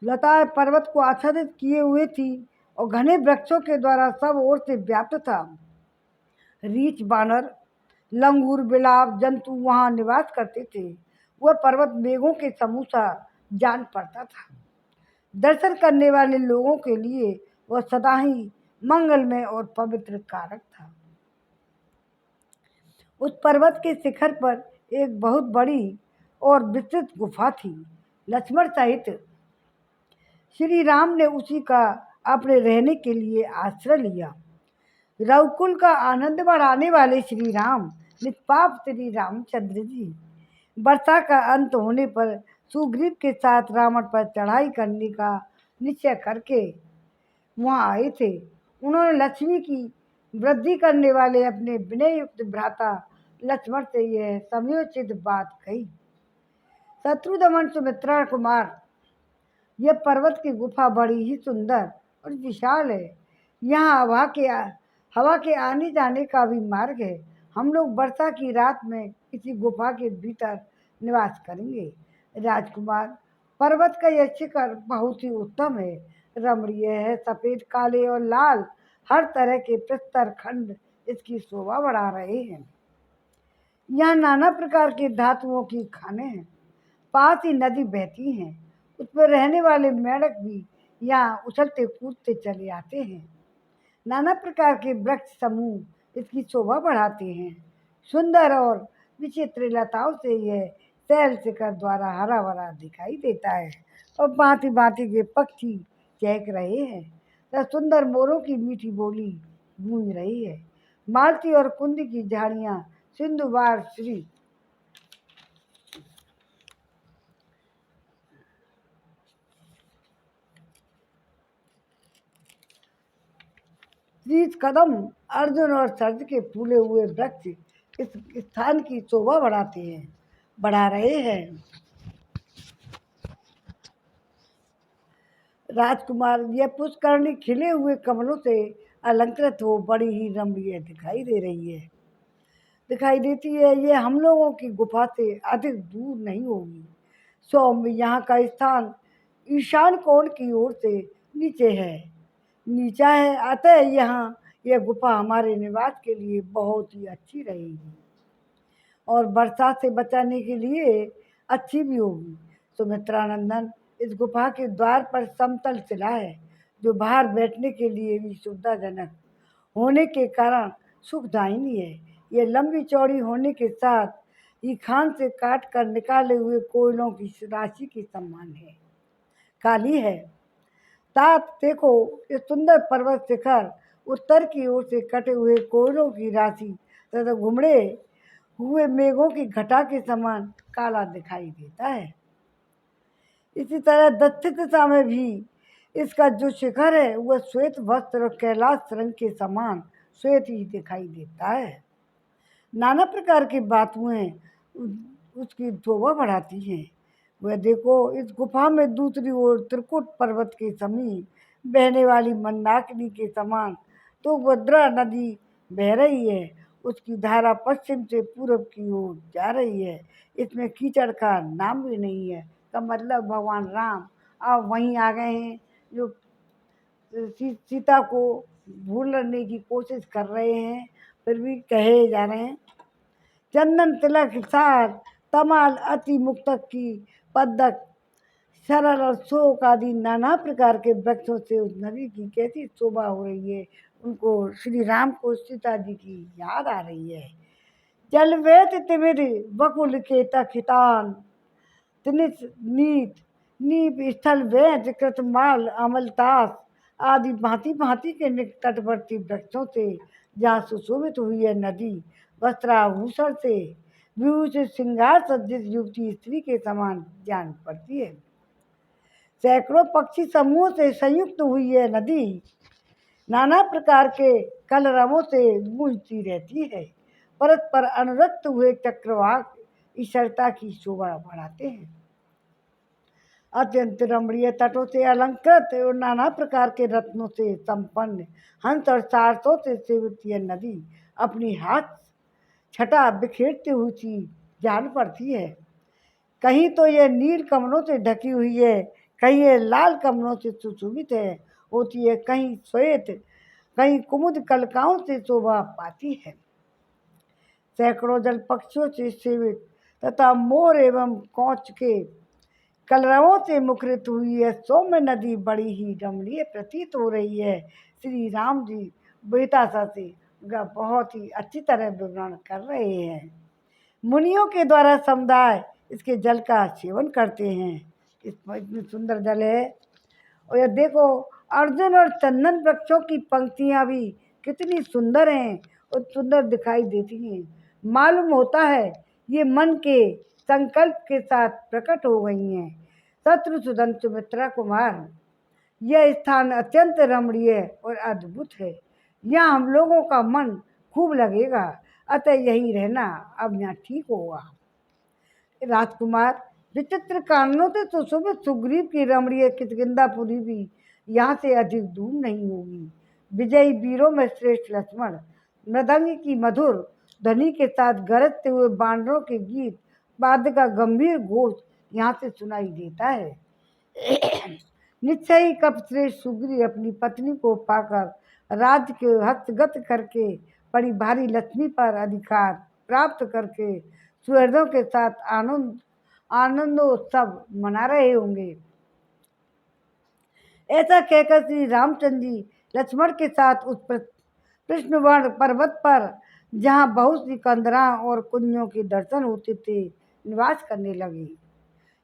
लताएं पर्वत को आच्छादित किए हुए थी और घने वृक्षों के द्वारा सब ओर से व्याप्त था। रीछ, बानर, लंगूर, बिलाव जंतु वहाँ निवास करते थे। वह पर्वत मेघों के समूह सा जान पड़ता था। दर्शन करने वाले लोगों के लिए वह सदा ही मंगलमय और पवित्र कारक था। उस पर्वत के शिखर पर एक बहुत बड़ी और विस्तृत गुफा थी। लक्ष्मण सहित श्री राम ने उसी का अपने रहने के लिए आश्रय लिया। रघुकुल का आनंद बढ़ाने वाले श्री राम, निष्पाप श्री रामचंद्र जी, वर्षा का अंत होने पर सुग्रीव के साथ रावण पर चढ़ाई करने का निश्चय करके वहाँ आए थे। उन्होंने लक्ष्मी की वृद्धि करने वाले अपने विनय युक्त भ्राता लक्ष्मण से यह समयोचित बात कही। शत्रुदमन सुमित्रा कुमार, यह पर्वत की गुफा बड़ी ही सुंदर और विशाल है। यहाँ हवा के आने जाने का भी मार्ग है। हम लोग वर्षा की रात में इसी गुफा के भीतर निवास करेंगे। राजकुमार, पर्वत का यह शिखर बहुत ही उत्तम है, रमणीय है। सफ़ेद, काले और लाल हर तरह के प्रस्तर खंड इसकी शोभा बढ़ा रहे हैं। यहाँ नाना प्रकार के धातुओं की खानें हैं। पास ही नदी बहती हैं। उस पर रहने वाले मेंढक भी यहाँ उछलते कूदते चले आते हैं। नाना प्रकार के वृक्ष समूह इसकी शोभा बढ़ाते हैं। सुंदर और विचित्र लताओं से यह शैल शिखर द्वारा हरा भरा दिखाई देता है और भांति भांति के पक्षी चहक रहे हैं तथा सुंदर मोरों की मीठी बोली गूंज रही है। मालती और कुंद की झाड़ियाँ सिंधुवार श्री शीश कदम, अर्जुन और सर्ज के फूले हुए वृक्ष इस स्थान की शोभा बढ़ा रहे हैं। राजकुमार, यह पुष्करणी खिले हुए कमलों से अलंकृत हो बड़ी ही रमणीय दिखाई देती है। ये हम लोगों की गुफा से अधिक दूर नहीं होगी। सौम्य यहाँ का स्थान ईशान कोण की ओर से नीचा है, अतः यहाँ यह गुफा हमारे निवास के लिए बहुत ही अच्छी रहेगी और बरसात से बचाने के लिए अच्छी भी होगी। सुमित्रानंदन, इस गुफा के द्वार पर समतल शिला है जो बाहर बैठने के लिए भी सुविधाजनक होने के कारण सुखदायिनी है। यह लंबी चौड़ी होने के साथ ही खान से काट कर निकाले हुए कोयलों की राशि के समान है, काली है। तात देखो, ये सुंदर पर्वत शिखर उत्तर की ओर से कटे हुए कोयलों की राशि तथा घुमड़े हुए मेघों की घटा के समान काला दिखाई देता है। इसी तरह दक्षिण दिशा में भी इसका जो शिखर है वह श्वेत वस्त्र और कैलाश रंग के समान श्वेत ही दिखाई देता है। नाना प्रकार की बातुएं उसकी शोभा बढ़ाती हैं। वह देखो, इस गुफा में दूसरी ओर त्रिकुट पर्वत के समीप बहने वाली मंदाकिनी के समान तो भद्रा नदी बह रही है। उसकी धारा पश्चिम से पूर्व की ओर जा रही है। इसमें कीचड़ का नाम भी नहीं है। का मतलब भगवान राम अब वहीं आ गए हैं जो सीता को भूलने की कोशिश कर रहे हैं, फिर भी कहे जा रहे हैं। चंदन, तिलक, सार, तमाल, अति मुक्तक की पदक, सरल और शोक आदि नाना प्रकार के वृक्षों से उस नदी की कैसी शोभा हो रही है। उनको श्री राम को सीता जी की याद आ रही है। चलवेत तिमिर बकुल के तखितान, तिनिस नीत नीप स्थल वेद कृतमाल अमलतास आदि भांति भांति के तटवर्ती वृक्षों से जहाँ सुशोभित हुई है नदी वस्त्राभूषण से विभूषित श्रृंगार सज्जित युवती स्त्री के समान जान पड़ती है। सैकड़ों पक्षी समूह से संयुक्त हुई है नदी नाना प्रकार के कलरवों से गूंजती रहती है। परत पर अनुरक्त हुए चक्रवाक ईश्वरता की शोभा बढ़ाते हैं। अत्यंत रमणीय तटों से अलंकृत और नाना प्रकार के रत्नों से संपन्न हंस और सारसों से सेवित यह नदी अपनी हाथ छटा बिखेरती हुई सी जान पड़ती है। कहीं तो यह नील कमलों से ढकी हुई है, कहीं ये लाल कमलों से सुशोभित है होती है, कहीं श्वेत कहीं कुमुद कलकाओं से शोभा पाती है। सैकड़ों जल पक्षियों से सेवित तथा मोर एवं कौच के कलरवों से मुखरित हुई है सौम्य नदी बड़ी ही रमणीय प्रतीत हो रही है। श्री राम जी बेतासा से बहुत ही अच्छी तरह विवरण कर रहे हैं। मुनियों के द्वारा समुदाय इसके जल का सेवन करते हैं। इतनी सुंदर जल है। और यह देखो अर्जुन और चंदन वृक्षों की पंक्तियां भी कितनी सुंदर हैं और सुंदर दिखाई देती हैं। मालूम होता है ये मन के संकल्प के साथ प्रकट हो गई हैं। शत्रुसूदन सुमित्रा कुमार, यह स्थान अत्यंत रमणीय और अद्भुत है। यहाँ हम लोगों का मन खूब लगेगा, अतः यही रहना अब यहाँ ठीक होगा। राजकुमार, विचित्र कानूनों से सुशोभित सुग्रीव की रमणीय किष्किंधापुरी भी यहाँ से अधिक दूर नहीं होगी। विजयी वीरों में श्रेष्ठ लक्ष्मण मृदंग की मधुर ध्वनि के साथ गरजते हुए बानरों के गीत वाद्य का गंभीर घोष यहाँ से सुनाई देता है। निश्चय ही कपश्रेष्ठ सुग्रीव अपनी पत्नी को पाकर राज्य के हस्तगत करके बड़ी भारी लक्ष्मी पर अधिकार प्राप्त करके सुहृदों के साथ आनंदोत्सव मना रहे होंगे। ऐसा कहकर श्री रामचंद्र जी लक्ष्मण के साथ उस कृष्णवर्ण पर्वत पर जहाँ बहुत सी कंदरा और कुंजों के दर्शन होते थे निवास करने लगे।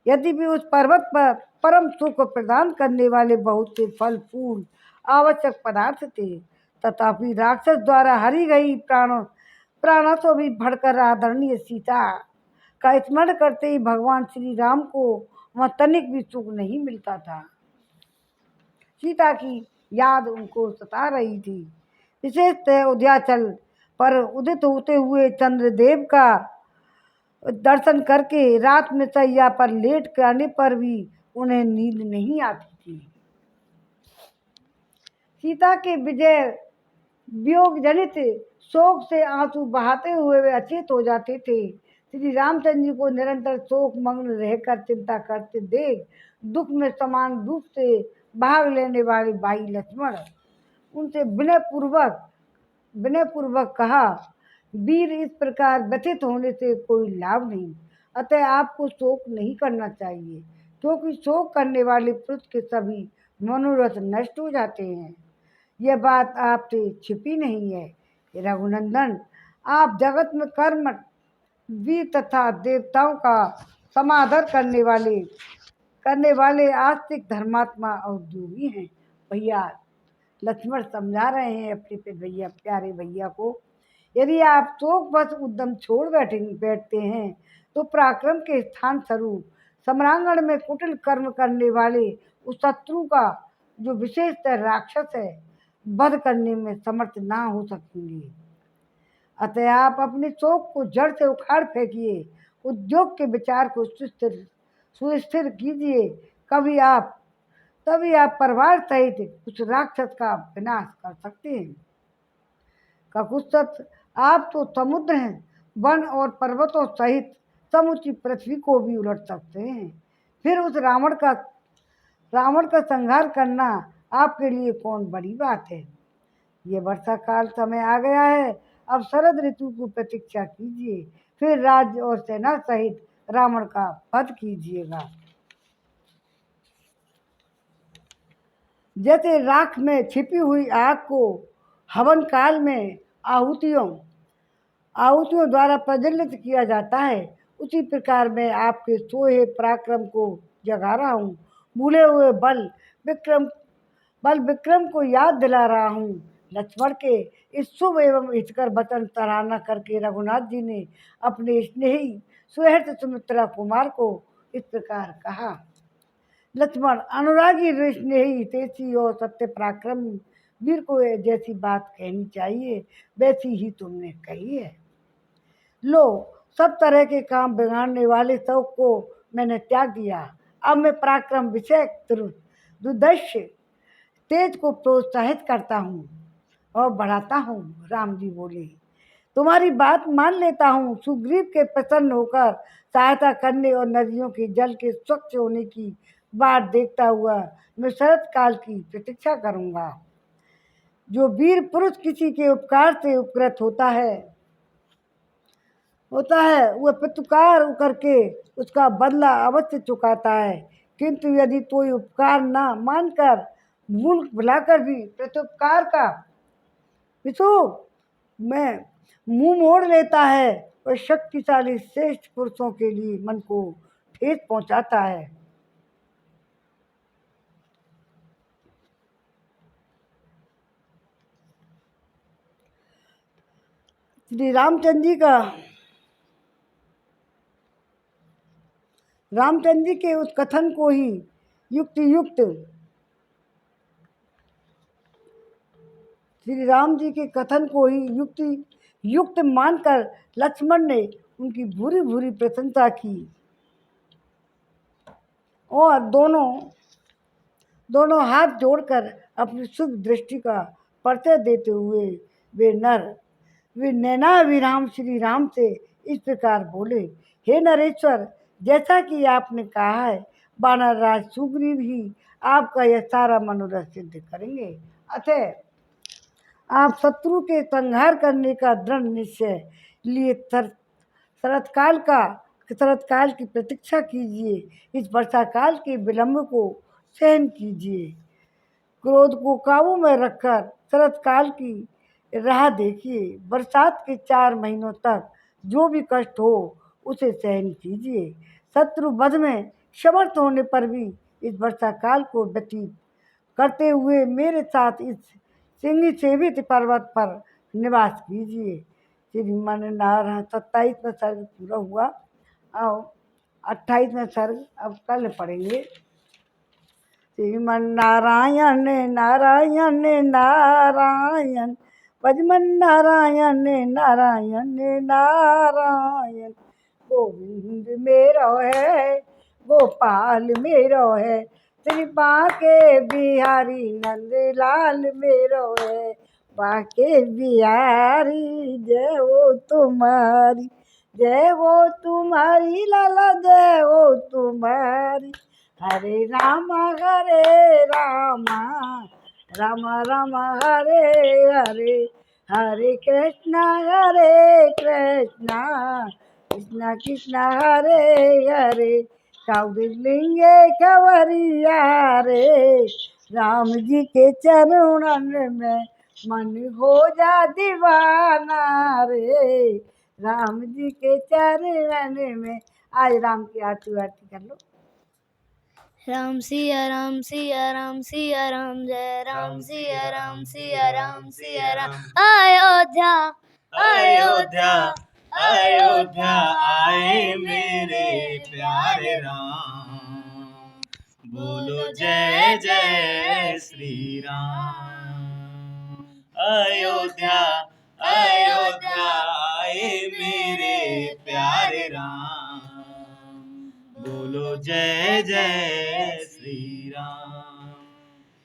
यद्यपि उस पर्वत पर परम सुख प्रदान करने वाले बहुत से फल फूल आवश्यक पदार्थ थे, तथापि राक्षस द्वारा हरी गई प्राणों से भी भड़कर आदरणीय सीता का स्मरण करते ही भगवान श्री राम को वहाँ तनिक भी सुख नहीं मिलता था। सीता की याद उनको सता रही थी। विशेषतः उदयाचल पर उदित होते हुए चंद्रदेव का दर्शन करके रात में सैया पर लेट करने पर भी उन्हें नींद नहीं आती थी। सीता के विजय वियोग जनित शोक से आंसू बहाते हुए वे अचेत हो जाते थे। श्री रामचंद्र जी को निरंतर शोक मग्न रहकर चिंता करते देख दुख में समान रूप से भाग लेने वाले भाई लक्ष्मण उनसे विनय पूर्वक कहा, वीर, इस प्रकार व्यथित होने से कोई लाभ नहीं, अतः आपको शोक नहीं करना चाहिए, क्योंकि शोक करने वाले पुरुष के सभी मनोरथ नष्ट हो जाते हैं। यह बात आपसे छिपी नहीं है। रघुनंदन, आप जगत में कर्म वीर तथा देवताओं का समादर करने वाले आस्तिक धर्मात्मा और योगी हैं। भैया, लक्ष्मण समझा रहे हैं अपने प्यारे भैया को, यदि आप शोक बस उद्यम छोड़ बैठते हैं तो पराक्रम के स्थान स्वरूप सम्रांगण में कुटिल कर्म करने वाले उस शत्रु का जो विशेषतः राक्षस है वध करने में समर्थ ना हो सकेंगे। अतः आप अपने शोक को जड़ से उखाड़ फेंकिए, उद्योग के विचार को सुस्थिर कीजिए, तभी आप परिवार सहित उस राक्षस का विनाश कर सकते हैं। ककुत्सत, आप तो समुद्र हैं, वन और पर्वतों सहित समुची पृथ्वी को भी उलट सकते हैं। फिर उस रावण का संहार करना आपके लिए कौन बड़ी बात है। ये वर्षा काल समय आ गया है, अब शरद ऋतु की प्रतीक्षा कीजिए, फिर राज्य और सेना सहित रावण का वध कीजिएगा। जैसे राख में छिपी हुई आग को हवन काल में आहुतियों आहुतियों द्वारा प्रज्वलित किया जाता है, उसी प्रकार मैं आपके सोए पराक्रम को जगा रहा हूँ। भूले हुए बल विक्रम को याद दिला रहा हूँ। लक्ष्मण के इस शुभ एवं हितकर वचन सराहना करके रघुनाथ जी ने अपने स्नेही सुहृद सुमित्रा कुमार को इस प्रकार कहा। लक्ष्मण, अनुरागी, स्नेही, हितैषी और सत्य पराक्रमी वीर को जैसी बात कहनी चाहिए वैसी ही तुमने कही है। लो, सब तरह के काम बिगाड़ने वाले शौक को मैंने त्याग दिया। अब मैं पराक्रम, विषय, दुर्दर्श, तेज को प्रोत्साहित करता हूँ और बढ़ाता हूँ। राम जी बोले, तुम्हारी बात मान लेता हूँ। सुग्रीव के प्रसन्न होकर सहायता करने और नदियों के जल के स्वच्छ होने की बात देखता हुआ मैं शरत काल की प्रतीक्षा करूँगा। जो वीर पुरुष किसी के उपकार से उपकृत होता है वह प्रत्युपकार करके उसका बदला अवश्य चुकाता है। किंतु यदि कोई उपकार न मानकर भूल भुलाकर भी प्रत्युपकार का में मुंह मोड़ लेता है, वह शक्तिशाली श्रेष्ठ पुरुषों के लिए मन को ठेस पहुंचाता है। श्री रामचंद्र जी के उस कथन को ही श्री राम जी के कथन को ही युक्त मानकर लक्ष्मण ने उनकी भूरी भूरी प्रशंसा की और दोनों हाथ जोड़कर अपनी शुभ दृष्टि का परिचय देते हुए वे नैनाभिराम श्री राम से इस प्रकार बोले, हे नरेश्वर, जैसा कि आपने कहा है, वानर राज सुग्रीव ही आपका यह सारा मनोरथ सिद्ध करेंगे। अतः आप शत्रु के संहार करने का दृढ़ निश्चय लिए शरतकाल की प्रतीक्षा कीजिए। इस वर्षा काल के विलंब को सहन कीजिए। क्रोध को काबू में रखकर शरतकाल की राह देखिए। बरसात के 4 महीनों तक जो भी कष्ट हो उसे सहन कीजिए। शत्रु वध में समर्थ होने पर भी इस वर्षा काल को व्यतीत करते हुए मेरे साथ इस सिंह सेवित पर्वत पर निवास कीजिए। श्रीमान नारायण 27वां सर्ग पूरा हुआ और 28वां सर्ग अब कल पढ़ेंगे। श्रीमन नारायण नारायण नारायण, भजमन नारायण नारायण नारायण। गोविंद मेरो है, गोपाल मेरो है, श्री बाके बिहारी नंदलाल मेरो है। बाके बिहारी जय हो तुम्हारी, जय हो तुम्हारी लाला, जय हो तुम्हारी। हरे राम राम राम हरे हरे, हरे कृष्णा कृष्ण कृष्ण हरे हरे। कौलिंगे खबरिया रे, राम जी के चरणन में मन हो जा दीवाना रे। राम जी के चरणन में आज राम की आरती कर लो। राम सिया राम सिया राम सिया राम, जय राम सिया राम सिया राम सिया राम। अयोध्या अयोध्या अयोध्या आए मेरे प्यारे राम, बोलो जय जय श्री राम। अयोध्या अयोध्या आए मेरे प्यारे राम, बोलो जय जय श्री राम।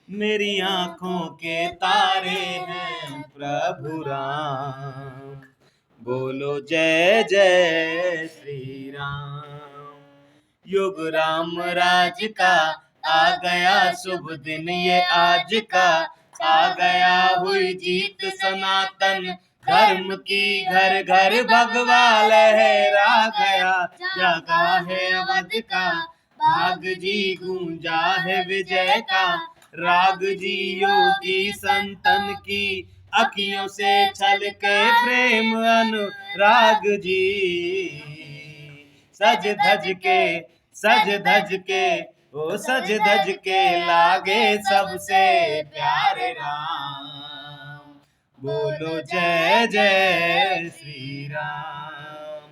मेरी आँखों के तारे हैं प्रभु राम, बोलो जय जय श्री राम। युग राम राज का आ गया शुभ दिन ये आज का, आ गया हुई जीत सनातन धर्म की, घर घर भगवा लहरा गया, जागा है अवध का भाग जी, गूंजा है विजय का राग जी। योगी संतन की अखियों से छलके प्रेम अनुराग जी, सज धज के ओ सज धज के लागे सबसे प्यारे राम। बोलो जय जय श्री राम।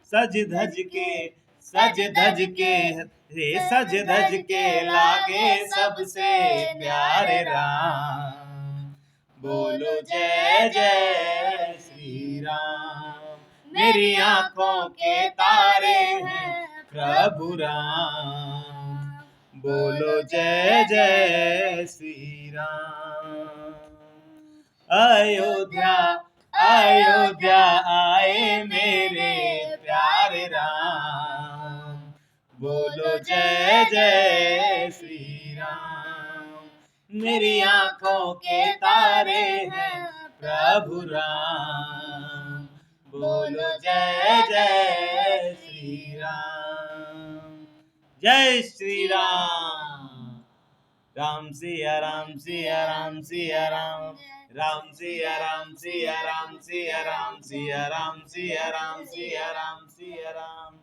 सज धज के रे सज धज के लागे सबसे प्यारे राम। बोलो जय जय श्री राम। मेरी आंखों के तारे हैं प्रभु राम। बोलो जय जय श्री राम। अयोध्या अयोध्या आए मेरे प्यारे राम। बोलो जय जय श्री राम। मेरी आंखों के तारे हैं प्रभु राम। बोलो जय जय श्री राम। जय श्री राम। राम सिया राम सिया राम सिया राम, राम सिया राम सिया राम सिया राम सिया राम सिया राम सिया राम सिया राम।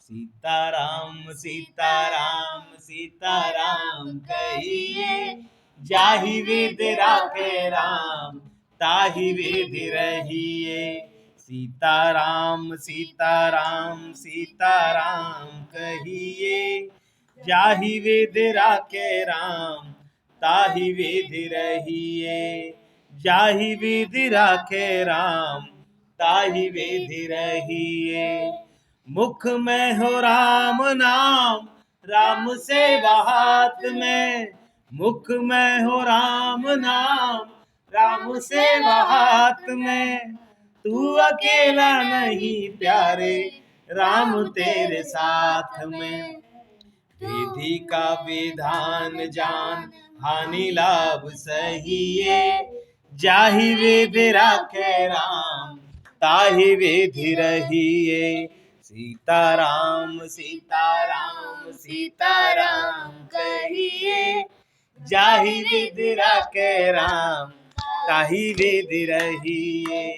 सीताराम सीताराम सीताराम कहिए, जाहि विधि राखे राम ताहि विधि रहिए। सीताराम सीताराम सीताराम कहिए, जाहि विधि राखे राम ताहि विधि रहिए। जाहि विधि राखे राम ताहि विधि रहिए। मुख में हो राम नाम राम सेवा हाथ में, मुख में हो राम नाम राम सेवा हाथ में। तू अकेला नहीं प्यारे राम तेरे साथ में। विधि का विधान जान हानि लाभ सहिए। जाहि विधि राखे राम ताहि विधि रहिए। सीताराम सीताराम सीताराम कहिए, जाहि विधि राखे राम ताहि विधि रहिए।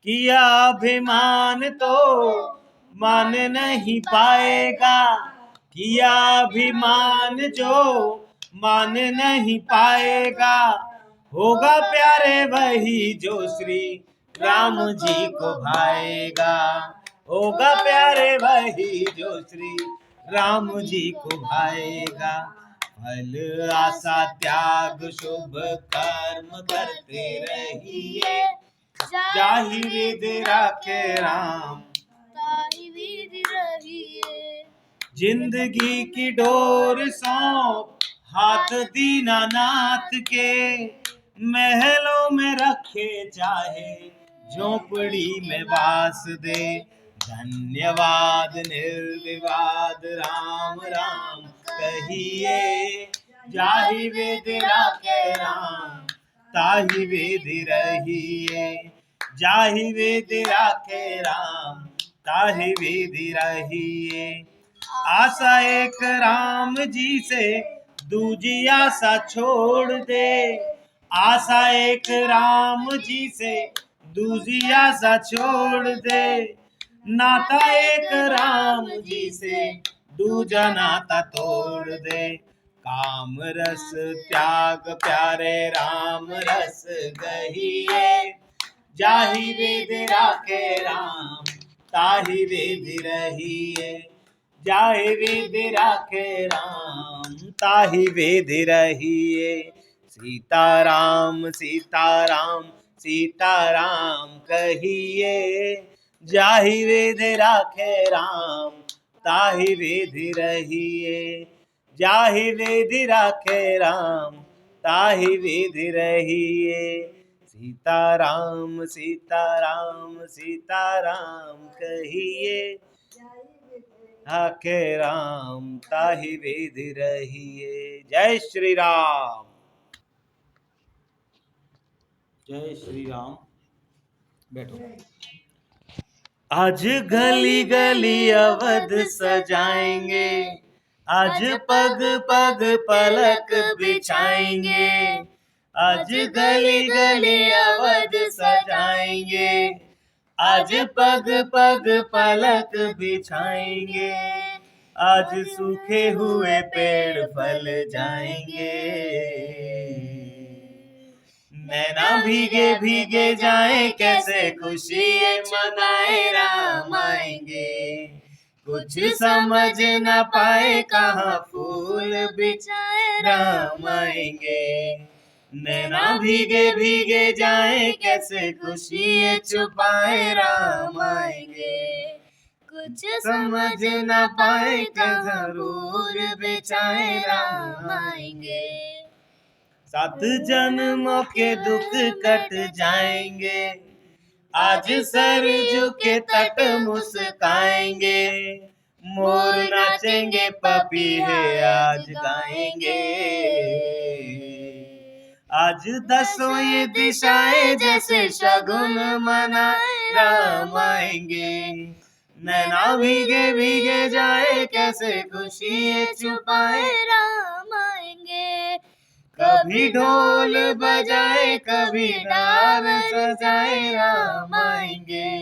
किया अभिमान तो मान नहीं पाएगा, किया अभिमान जो मान नहीं पाएगा। होगा प्यारे वही जो श्री राम जी को भाएगा। होगा प्यारे वही जो श्री राम जी को भाएगा। फल आशा त्याग शुभ कर्म करते रहिए। जाहि विधि राखे राम ताहि विधि रहिए। जिंदगी की डोर सौंप हाथ दीनानाथ के, महलों में रखे चाहे झोपड़ी में वास दे। धन्यवाद निर्विवाद राम राम कहिए। जाहि विधि राखे राम ताहि विधि रहिए। जाहि विधि राखे राम ताहि विधि रहिए। आशा एक राम जी से दूजी आशा छोड़ दे। आशा एक राम जी से दूजी आशा छोड़ दे। नाता एक राम जी से दूजा नाता तोड़ दे। काम रस त्याग प्यारे राम रस गहिए। जाहि विधि राखे राम ताहि विधि रहिए। जाहि विधि राखे राम ताहि विधि रहिए। सीताराम सीताराम सीताराम कहिए। जाहि विधि राखे राम ताहि विधि रहिए। जाहि विधि राखे राम ताहि विधि रहिए। सीताराम सीताराम सीताराम कहिए। राखे राम ताहि विधि रहिए। जय श्री राम। जय श्री राम। बैठो। आज गली गली अवध सजाएंगे, आज पग पग पलक बिछाएंगे। आज गली गली अवध सजाएंगे, आज पग पग पलक बिछाएंगे, आज सूखे हुए पेड़ फल जाएंगे। नैना भीगे भीगे जाए कैसे खुशी मनाए राम आएंगे, कुछ समझ न पाए कहाँ फूल बिछाए राम आएंगे। नैना भीगे भीगे जाए कैसे खुशी छुपाए राम आएंगे, कुछ समझ न पाए जरूर बिछाए राम आएंगे। 7 जन्मों के दुख कट जाएंगे, आज सरयू के तट मुस्काएंगे, मोर नाचेंगे पपीहे आज गाएंगे। आज दसों ये दिशाएं जैसे शगुन मनाए राम आएंगे, नैना भीगे भीगे जाए कैसे खुशी छुपाए राम आएंगे। कभी ढोल बजाए कभी डाल सजाए राम आएंगे,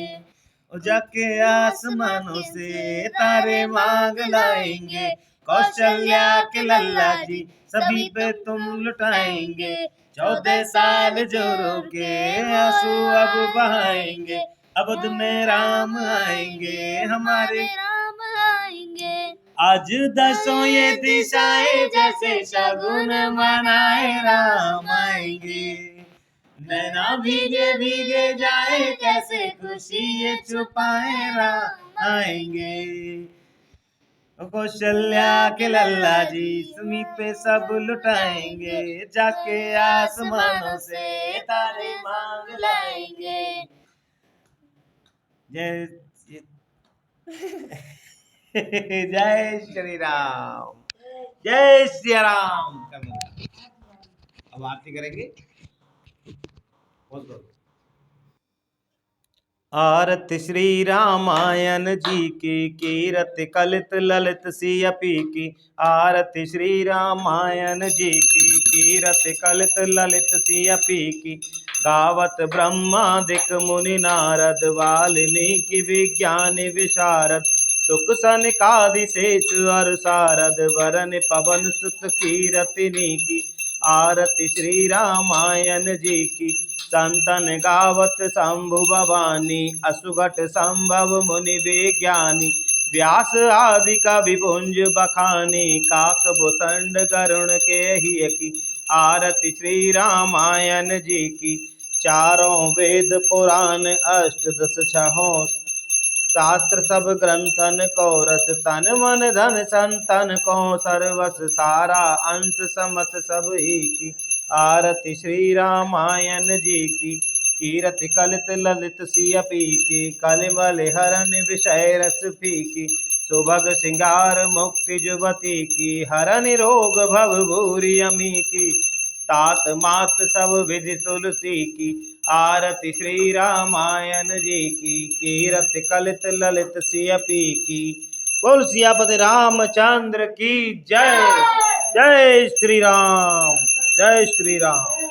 जाके आसमानों से तारे मांग लाएंगे, कौशल्या के लल्ला जी सभी पे तुम लुटाएंगे। 14 साल जो रोके आंसू अब बहाएंगे, अवध में राम आएंगे हमारे राम आएंगे। आज दसों ये दिशाएं जैसे शगुन मनाए राम आएंगे, नैना भीगे भीगे जाए कैसे खुशी ये छुपाए राम आएंगे। कौशल्या के लल्ला जी समीप पे सब लुटाएंगे, जाके आसमानों से तारे मांग लाएंगे। जय जय श्री राम, जय श्री राम। अब आरती करेंगे। आरती श्री रामायण जी की, कीरत कलित ललित सियपी की। आरती श्री रामायण जी की, कीरत कलित ललित सियपी की। गावत ब्रह्मादिक मुनि नारद, वाल्मीकि विज्ञान विशारद। सुख सनकादि शेष अर सारद, वरन पवन सुत कीरतिनी की। आरती श्री रामायण जी की, संतन गावत शंभु भवानी। असुघट संभव मुनि विज्ञानी, व्यास आदि कवि पुंज बखानी। काक भुसंड गरुण के ही की। आरती श्री रामायण जी की, चारों वेद पुराण अष्टदश छहों शास्त्र सब ग्रंथन को रस। तन मन धन संतन को सर्वस सारा, अंश समत सब ही की। आरती श्री रामायण जी की, कीरत कलित ललित सियपी की। कलिमल हरन विषय रस फीकी, सुभग सिंगार मुक्ति जुबती की। हरन रोग भव भूरि अमी की, तात मात सब विधि तुलसी की। आरती श्री रामायण जी की, कीरत कलित ललित सियपी की। बोल सियापति रामचंद्र की जय। जय श्री राम, जय श्री राम।